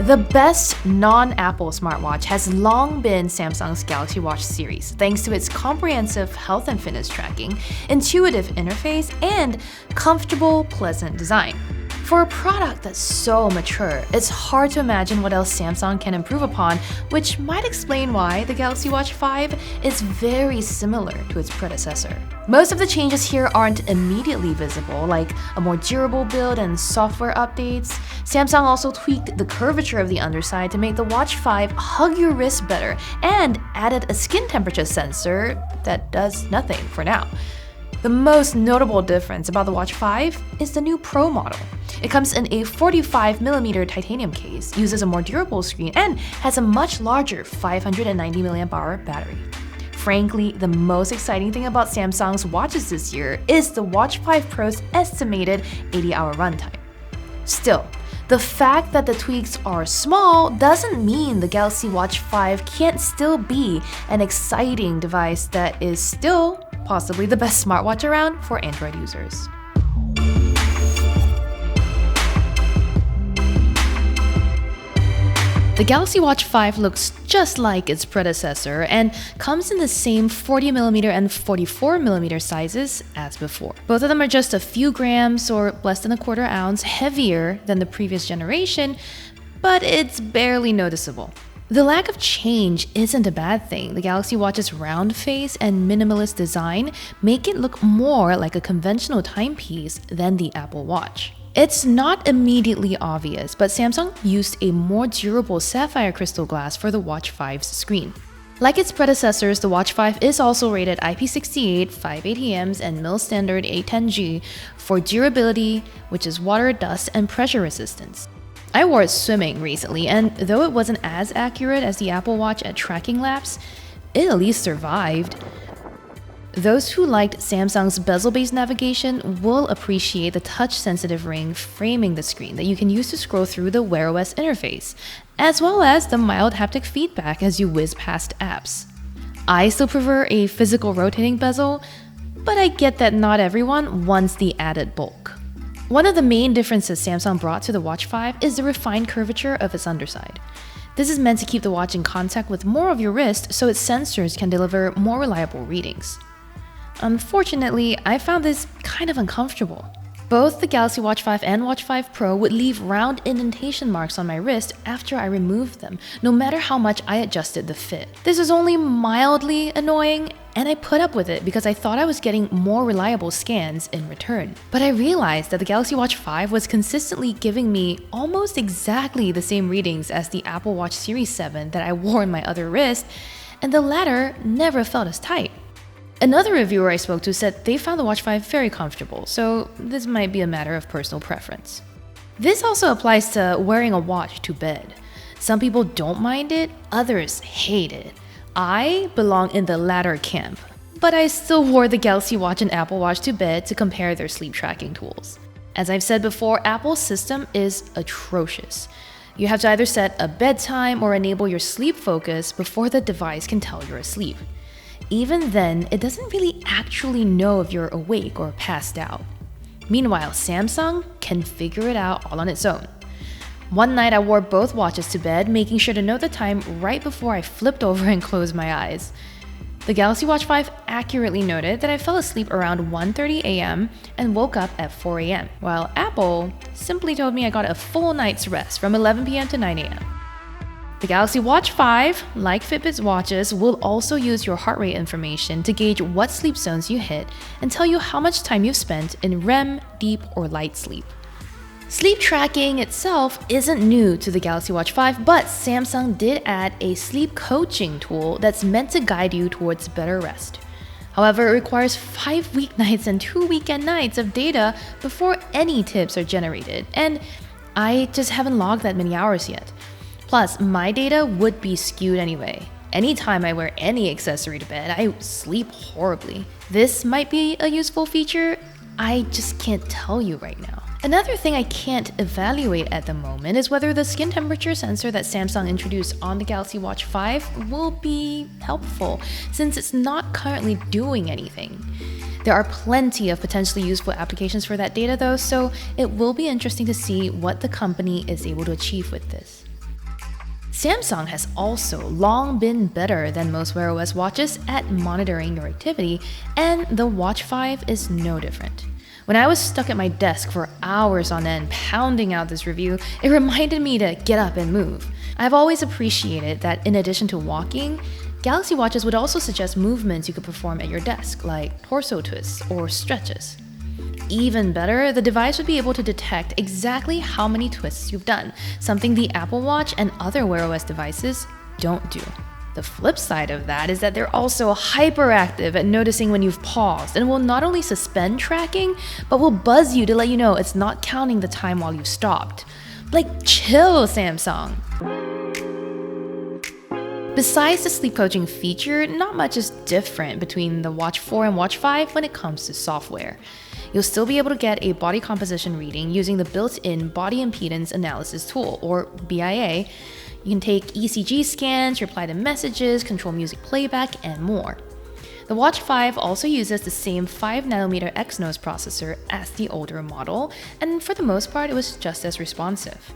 The best non-Apple smartwatch has long been Samsung's Galaxy Watch series, thanks to its comprehensive health and fitness tracking, intuitive interface, and comfortable, pleasant design. For a product that's so mature, it's hard to imagine what else Samsung can improve upon, which might explain why the Galaxy Watch 5 is very similar to its predecessor. Most of the changes here aren't immediately visible, like a more durable build and software updates. Samsung also tweaked the curvature of the underside to make the Watch 5 hug your wrist better and added a skin temperature sensor that does nothing for now. The most notable difference about the Watch 5 is the new Pro model. It comes in a 45mm titanium case, uses a more durable screen, and has a much larger 590mAh battery. Frankly, the most exciting thing about Samsung's watches this year is the Watch 5 Pro's estimated 80-hour runtime. Still, the fact that the tweaks are small doesn't mean the Galaxy Watch 5 can't still be an exciting device that is still possibly the best smartwatch around for Android users. The Galaxy Watch 5 looks just like its predecessor and comes in the same 40mm and 44mm sizes as before. Both of them are just a few grams or less than a quarter ounce heavier than the previous generation, but it's barely noticeable. The lack of change isn't a bad thing. The Galaxy Watch's round face and minimalist design make it look more like a conventional timepiece than the Apple Watch. It's not immediately obvious, but Samsung used a more durable sapphire crystal glass for the Watch 5's screen. Like its predecessors, the Watch 5 is also rated IP68, 5 ATMs, and mil standard A10G for durability, which is water, dust, and pressure resistance. I wore it swimming recently, and though it wasn't as accurate as the Apple Watch at tracking laps, it at least survived. Those who liked Samsung's bezel-based navigation will appreciate the touch-sensitive ring framing the screen that you can use to scroll through the Wear OS interface, as well as the mild haptic feedback as you whiz past apps. I still prefer a physical rotating bezel, but I get that not everyone wants the added bulk. One of the main differences Samsung brought to the Watch 5 is the refined curvature of its underside. This is meant to keep the watch in contact with more of your wrist so its sensors can deliver more reliable readings. Unfortunately, I found this kind of uncomfortable. Both the Galaxy Watch 5 and Watch 5 Pro would leave round indentation marks on my wrist after I removed them, no matter how much I adjusted the fit. This was only mildly annoying, and I put up with it because I thought I was getting more reliable scans in return. But I realized that the Galaxy Watch 5 was consistently giving me almost exactly the same readings as the Apple Watch Series 7 that I wore on my other wrist, and the latter never felt as tight. Another reviewer I spoke to said they found the Watch 5 very comfortable, so this might be a matter of personal preference. This also applies to wearing a watch to bed. Some people don't mind it, others hate it. I belong in the latter camp, but I still wore the Galaxy Watch and Apple Watch to bed to compare their sleep tracking tools. As I've said before, Apple's system is atrocious. You have to either set a bedtime or enable your sleep focus before the device can tell you're asleep. Even then, it doesn't really actually know if you're awake or passed out. Meanwhile, Samsung can figure it out all on its own. One night I wore both watches to bed, making sure to know the time right before I flipped over and closed my eyes. The Galaxy Watch 5 accurately noted that I fell asleep around 1:30 a.m. and woke up at 4 a.m., while Apple simply told me I got a full night's rest from 11 p.m. to 9 a.m. The Galaxy Watch 5, like Fitbit's watches, will also use your heart rate information to gauge what sleep zones you hit and tell you how much time you've spent in REM, deep, or light sleep. Sleep tracking itself isn't new to the Galaxy Watch 5, but Samsung did add a sleep coaching tool that's meant to guide you towards better rest. However, it requires 5 weeknights and 2 weekend nights of data before any tips are generated, and I just haven't logged that many hours yet. Plus, my data would be skewed anyway. Anytime I wear any accessory to bed, I sleep horribly. This might be a useful feature, I just can't tell you right now. Another thing I can't evaluate at the moment is whether the skin temperature sensor that Samsung introduced on the Galaxy Watch 5 will be helpful, since it's not currently doing anything. There are plenty of potentially useful applications for that data though, so it will be interesting to see what the company is able to achieve with this. Samsung has also long been better than most Wear OS watches at monitoring your activity, and the Watch 5 is no different. When I was stuck at my desk for hours on end pounding out this review, it reminded me to get up and move. I've always appreciated that in addition to walking, Galaxy watches would also suggest movements you could perform at your desk, like torso twists or stretches. Even better, the device would be able to detect exactly how many twists you've done, something the Apple Watch and other Wear OS devices don't do. The flip side of that is that they're also hyperactive at noticing when you've paused and will not only suspend tracking, but will buzz you to let you know it's not counting the time while you stopped. Like, chill, Samsung! Besides the sleep coaching feature, not much is different between the Watch 4 and Watch 5 when it comes to software. You'll still be able to get a body composition reading using the built-in Body Impedance Analysis tool, or BIA. You can take ECG scans, reply to messages, control music playback, and more. The Watch 5 also uses the same 5nm Exynos processor as the older model, and for the most part, it was just as responsive.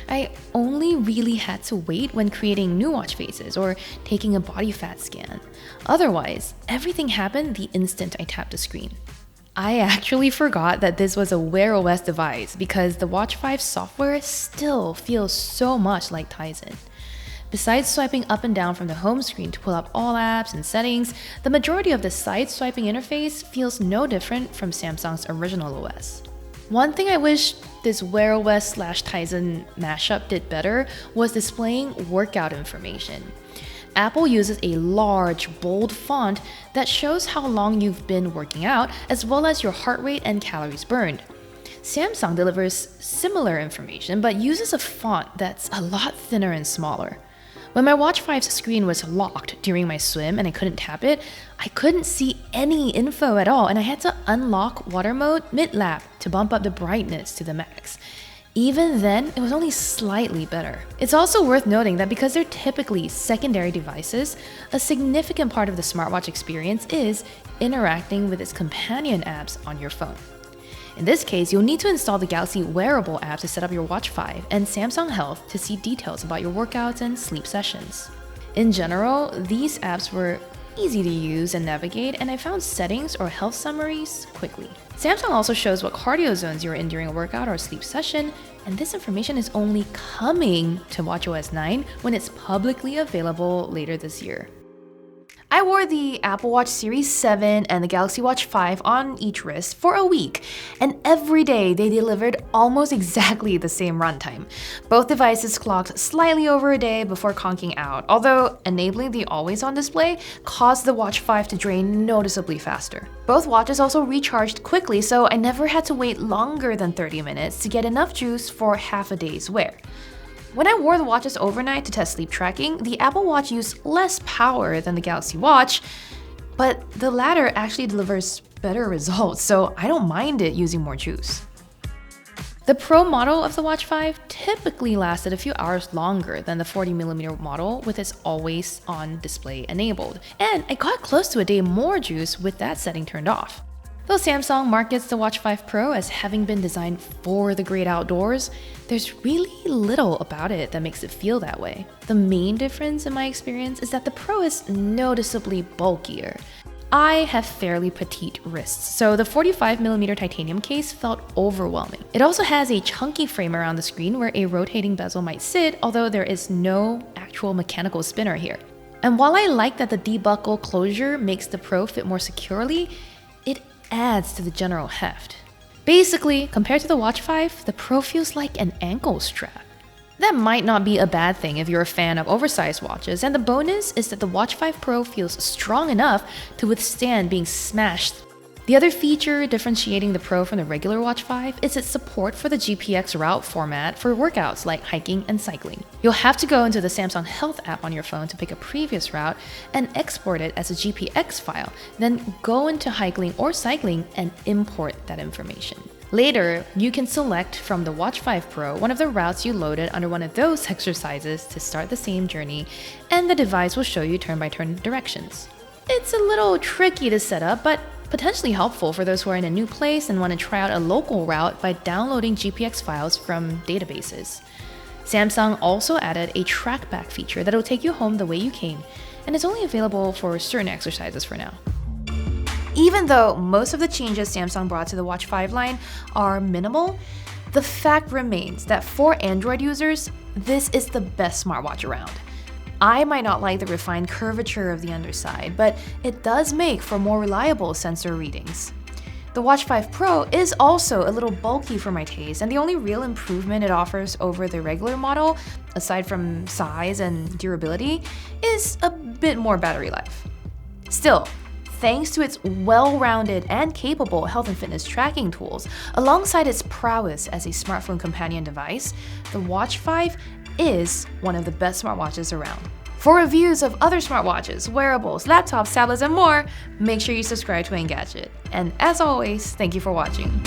I only really had to wait when creating new watch faces or taking a body fat scan. Otherwise, everything happened the instant I tapped the screen. I actually forgot that this was a Wear OS device because the Watch 5 software still feels so much like Tizen. Besides swiping up and down from the home screen to pull up all apps and settings, the majority of the side swiping interface feels no different from Samsung's original OS. One thing I wish this Wear OS/Tizen mashup did better was displaying workout information. Apple uses a large, bold font that shows how long you've been working out, as well as your heart rate and calories burned. Samsung delivers similar information, but uses a font that's a lot thinner and smaller. When my Watch 5's screen was locked during my swim and I couldn't tap it, I couldn't see any info at all, and I had to unlock water mode mid-lap to bump up the brightness to the max. Even then, it was only slightly better. It's also worth noting that because they're typically secondary devices, a significant part of the smartwatch experience is interacting with its companion apps on your phone. In this case, you'll need to install the Galaxy Wearable app to set up your Watch 5 and Samsung Health to see details about your workouts and sleep sessions. In general, these apps were easy to use and navigate, and I found settings or health summaries quickly. Samsung also shows what cardio zones you're in during a workout or sleep session, and this information is only coming to watchOS 9 when it's publicly available later this year. I wore the Apple Watch Series 7 and the Galaxy Watch 5 on each wrist for a week, and every day they delivered almost exactly the same runtime. Both devices clocked slightly over a day before conking out, although enabling the always-on display caused the Watch 5 to drain noticeably faster. Both watches also recharged quickly, so I never had to wait longer than 30 minutes to get enough juice for half a day's wear. When I wore the watches overnight to test sleep tracking, the Apple Watch used less power than the Galaxy Watch, but the latter actually delivers better results, so I don't mind it using more juice. The Pro model of the Watch 5 typically lasted a few hours longer than the 40mm model with its always-on display enabled, and I got close to a day more juice with that setting turned off. Though Samsung markets the Watch 5 Pro as having been designed for the great outdoors, there's really little about it that makes it feel that way. The main difference in my experience is that the Pro is noticeably bulkier. I have fairly petite wrists, so the 45mm titanium case felt overwhelming. It also has a chunky frame around the screen where a rotating bezel might sit, although there is no actual mechanical spinner here. And while I like that the debuckle closure makes the Pro fit more securely, it adds to the general heft. Basically, compared to the Watch 5, the Pro feels like an ankle strap. That might not be a bad thing if you're a fan of oversized watches, and the bonus is that the Watch 5 Pro feels strong enough to withstand being smashed. The other feature differentiating the Pro from the regular Watch 5 is its support for the GPX route format for workouts like hiking and cycling. You'll have to go into the Samsung Health app on your phone to pick a previous route and export it as a GPX file, then go into hiking or cycling and import that information. Later, you can select from the Watch 5 Pro one of the routes you loaded under one of those exercises to start the same journey, and the device will show you turn-by-turn directions. It's a little tricky to set up, but potentially helpful for those who are in a new place and want to try out a local route by downloading GPX files from databases. Samsung also added a trackback feature that'll take you home the way you came, and it's only available for certain exercises for now. Even though most of the changes Samsung brought to the Watch 5 line are minimal, the fact remains that for Android users, this is the best smartwatch around. I might not like the refined curvature of the underside, but it does make for more reliable sensor readings. The Watch 5 Pro is also a little bulky for my taste, and the only real improvement it offers over the regular model, aside from size and durability, is a bit more battery life. Still, thanks to its well-rounded and capable health and fitness tracking tools, alongside its prowess as a smartphone companion device, the Watch 5 is one of the best smartwatches around. For reviews of other smartwatches, wearables, laptops, tablets, and more, make sure you subscribe to Engadget. And as always, thank you for watching.